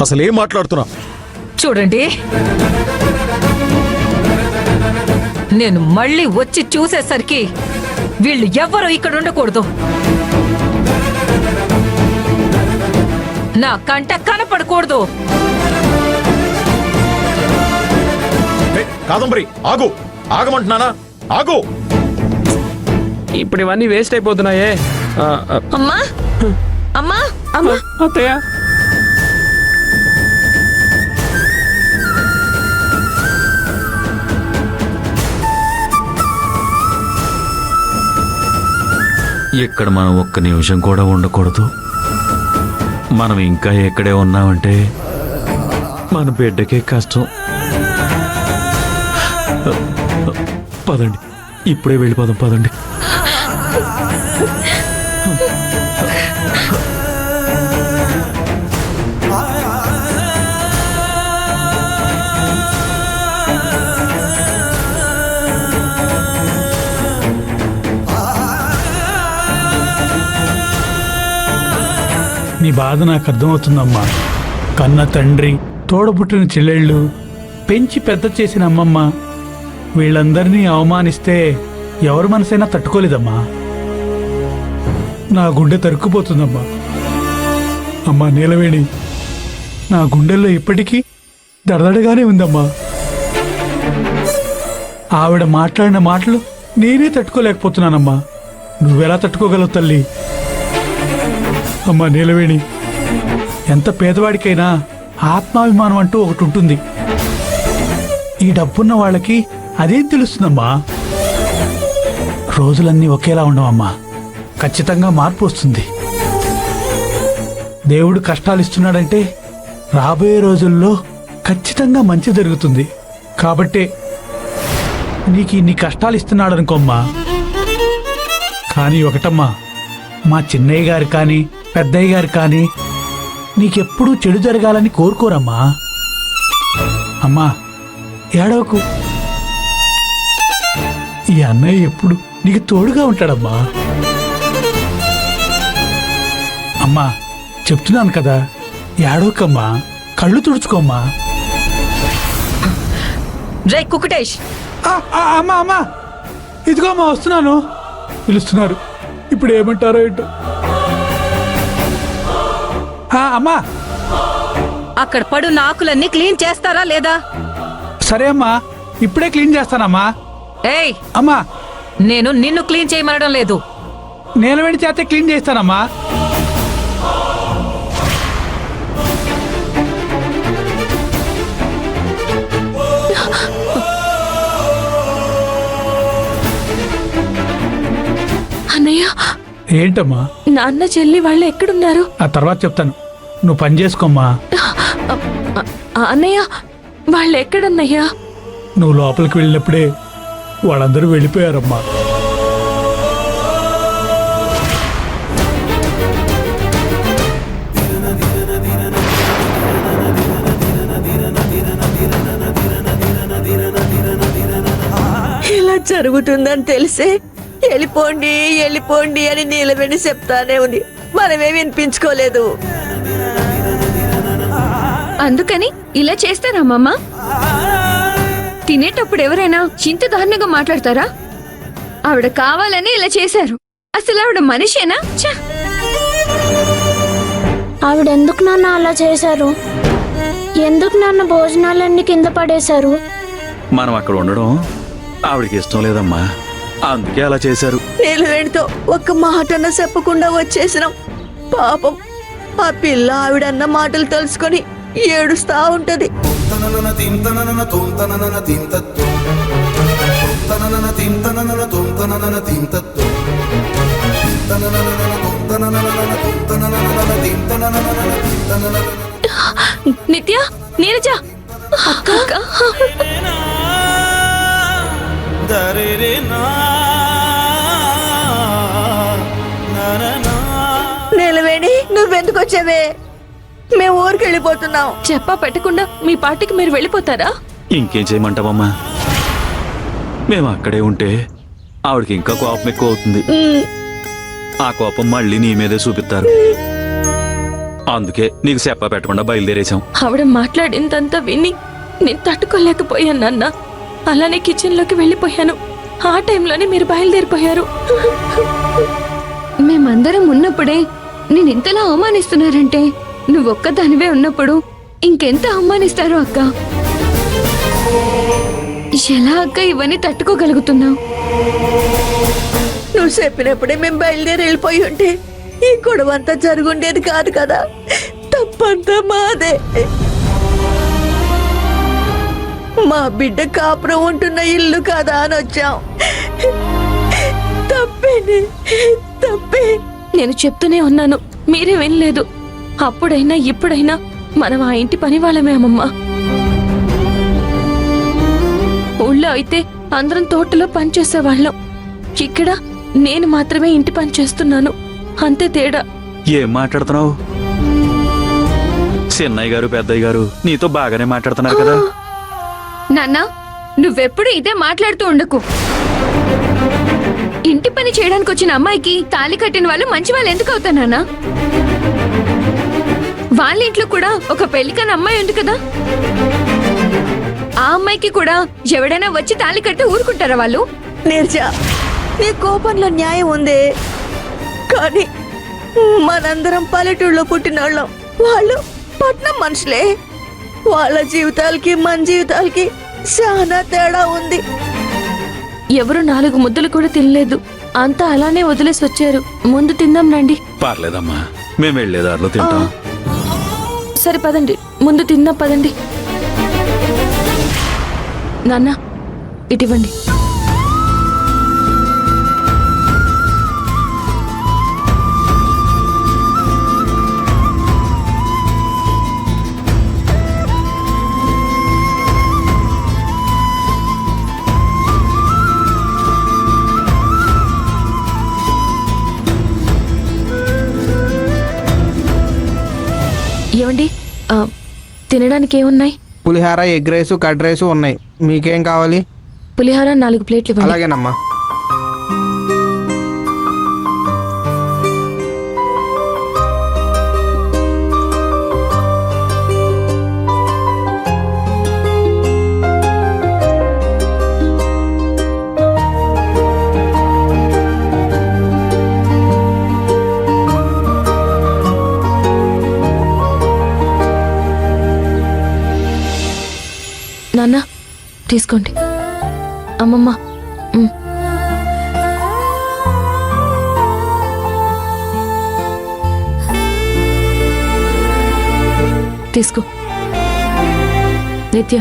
అసలేం మాట్లాడుతున్నా? చూడండి, నేను మళ్ళీ వచ్చి చూసేసరికి వీళ్ళు ఎవ్వరూ ఇక్కడ ఉండకూడదు. నా కంట కనపడకూడదు. కాదంబరి ఆగు, ఆగమంటున్నానా? ఆగు. ఇప్పుడు ఇవన్నీ వేస్ట్ అయిపోతున్నాయే. అమ్మా అమ్మా అమ్మా అత్తయ్య, ఇక్కడ మనం ఒక్క నిమిషం కూడా ఉండకూడదు. మనం ఇంకా ఎక్కడే ఉన్నామంటే మన బిడ్డకే కష్టం. పదండి, ఇప్పుడే వెళ్ళిపోదాం. పదండి. నీ బాధ నాకు అర్థమవుతుందమ్మా. కన్న తండ్రి, తోడబుట్టిన చెల్లెళ్ళు, పెంచి పెద్ద చేసిన అమ్మమ్మ, వీళ్ళందరినీ అవమానిస్తే ఎవరి మనసైనా తట్టుకోలేదమ్మా. నా గుండె తరుక్కుపోతుందమ్మా. అమ్మా నీలవేణి, నా గుండెల్లో ఇప్పటికీ దడదడగానే ఉందమ్మా. ఆవిడ మాట్లాడిన మాటలు నేనే తట్టుకోలేకపోతున్నానమ్మా. నువ్వెలా తట్టుకోగలవు తల్లి? అమ్మా నీలవేణి, ఎంత పేదవాడికైనా ఆత్మాభిమానం అంటూ ఒకటి ఉంటుంది. ఈ డబ్బున్న వాళ్ళకి అదేం తెలుస్తుందమ్మా. రోజులన్నీ ఒకేలా ఉండవమ్మా. ఖచ్చితంగా మార్పు వస్తుంది. దేవుడు కష్టాలు ఇస్తున్నాడంటే రాబోయే రోజుల్లో ఖచ్చితంగా మంచి జరుగుతుంది. కాబట్టే నీకు ఇన్ని కష్టాలు ఇస్తున్నాడనుకోమ్మా. కానీ ఒకటమ్మా, మా చిన్నయ్య గారు కానీ పెద్దయ్య గారు కానీ నీకెప్పుడూ చెడు జరగాలని కోరుకోరమ్మా. అమ్మా ఏడవకు. ఈ అన్నయ్య ఎప్పుడు నీకు తోడుగా ఉంటాడమ్మా. అమ్మా చెప్తున్నాను కదా, ఏడవకమ్మా. కళ్ళు తుడుచుకోమ్మా. జై కుకుటేష్. అమ్మా అమ్మా, ఇదిగో అమ్మా వస్తున్నాను. పిలుస్తున్నారు. ఇప్పుడు ఏమంటారో ఏంటో. అమ్మా, అక్కడ పడున్న ఆకులన్నీ క్లీన్ చేస్తారా లేదా? సరే అమ్మా, ఇప్పుడే క్లీన్ చేస్తానమ్మా. ఏయ్ అమ్మా, నేను నిన్ను క్లీన్ చేయమనడం లేదు. నీలవేణి చేతే క్లీన్ చేస్తానమ్మా. అన్నయ్య, ఏంటమ్మా? నాన్న చెల్లి వాళ్ళు ఎక్కడున్నారు? ఆ తర్వాత చెప్తాను, నువ్వు పని చేసుకోమ్మా. అన్నయ్య, వాళ్ళు ఎక్కడన్నయ్యా? నువ్వు లోపలికి వెళ్ళినప్పుడే వాళ్ళందరూ వెళ్ళిపోయారమ్మా. ఇలా జరుగుతుందని తెలిసే వెళ్ళిపోండి వెళ్ళిపోండి అని నీలవేణి చెప్తానే ఉంది. మనమే వినిపించుకోలేదు. అందుకని ఇలా చేస్తారా అమ్మమ్మ? తినేటప్పుడు ఎవరైనా ఇంత దారుణంగా మాట్లాడతారా? ఆవిడ కావాలని ఇలా చేశారు. అసలు ఆవిడ మనిషేనా? ఆవిడెందుకు నాన్న అలా చేశారు? ఎందుకు నాన్న భోజనాలన్నీ కింద పడేశారు? మనం అక్కడ ఉండడం ఆవిడకి ఇష్టం లేదమ్మా, అందుకే అలా చేశారు. నీలవేణితో ఒక్క మాటన చెప్పకుండా వచ్చేసినాం. పాపం ఆ పిల్ల ఆవిడన్న మాటలు తెలుసుకొని ఏడుస్తా ఉంటది. నిత్య, నీరజ, అక్క. నీలవేణి, నువ్వెందుకు వచ్చావే? మేము ఊరికి వెళ్ళిపోతున్నాం. చెప్పా పెట్టకుండా మీ పార్టీకి మీరు వెళ్ళిపోతారా? ఇంకేం చేయమంటావమ్మా? మేము అక్కడే ఉంటే ఆవిడకి ఇంకా కోపం ఎక్కువ అవుతుంది. ఆ కోపం మళ్ళీ నీ మీదే చూపిస్తారు. అందుకే నీకు చెప్ప పెట్టకుండా బయలుదేరేశాం. ఆవిడ మాట్లాడిందంతా విని నేను తట్టుకోలేకపోయాను నాన్న. అలానే కిచెన్లోకి వెళ్ళిపోయాను. ఆ టైంలోనే మీరు బయలుదేరిపోయారు. మేమందరం ఉన్నప్పుడే నేను ఇంతలా అవమానిస్తున్నారంటే నువ్వొక్కదానివే ఉన్నప్పుడు ఇంకెంత అవమానిస్తారో అక్క. ఎలా అక్క ఇవన్నీ తట్టుకోగలుగుతున్నావు? నువ్వు చెప్పినప్పుడే మేము బయలుదేరి వెళ్ళిపోయి ఉంటే ఈ గొడవ అంతా జరుగుండేది కాదు కదా. తప్పంతా మాదే. మా బిడ్డ కాపురం ఉంటున్న ఇల్లు కదా అని వచ్చాం. తప్పేనే, తప్పే. నేను చెప్తూనే ఉన్నాను, మీరే వినలేదు. అప్పుడైనా ఇప్పుడైనా మనం ఆ ఇంటి పని వాళ్ళమే అమ్మమ్మా. ఊళ్ళో అయితే అందరం తోటలో పనిచేసేవాళ్ళం. ఇక్కడ నేను మాత్రమే ఇంటి పని చేస్తున్నాను, అంతే తేడా. ఏం మాట్లాడుతున్నావు? చిన్నయ్య గారు పెద్దయ్య గారు నీతో బాగానే మాట్లాడుతున్నారు కదా. నాన్న, నువ్వెప్పుడు ఇదే మాట్లాడుతూ ఉండకు. ఇంటి పని చేయడానికి వచ్చిన అమ్మాయికి తాళి కట్టిన వాళ్ళు మంచి వాళ్ళు ఎందుకు అవుతారు నాన్న? వాళ్ళ ఇంట్లో కూడా ఒక పెళ్లికని అమ్మాయి ఉంది కదా. ఆ అమ్మాయికి కూడా ఎవడైనా వచ్చి తాళి కడితే ఊరుకుంటారా వాళ్ళు? నీర్జ, నీ కోపంలో న్యాయం ఉంది, కానీ మనందరం పల్లెటూళ్ళలో పుట్టినోళ్ళం. వాళ్ళు పట్నం మనుషులే. వాళ్ళ జీవితాలకి మన జీవితాలకి చాలా తేడా ఉంది. ఎవరు 4 ముద్దలు కూడా తినలేదు. అంతా అలానే వదిలేసి వచ్చారు. ముందు తిందాం రండి. పర్లేదమ్మా, మేము వెళ్ళేదారిలో తింటాం. సరే పదండి, ముందు తిందాం పదండి. నాన్న, ఇటివ్వండి. ఏమండి, తినడానికి ఏమున్నాయి? పులిహార, ఎగ్ రైస్, కర్డ్ రైస్ ఉన్నాయి. మీకేం కావాలి? పులిహార 4 ప్లేట్లు ఇవ్వండి. అలాగేనమ్మా. నాన్న, తీసుకోండి. అమ్మమ్మ, తీసుకో. నిత్య,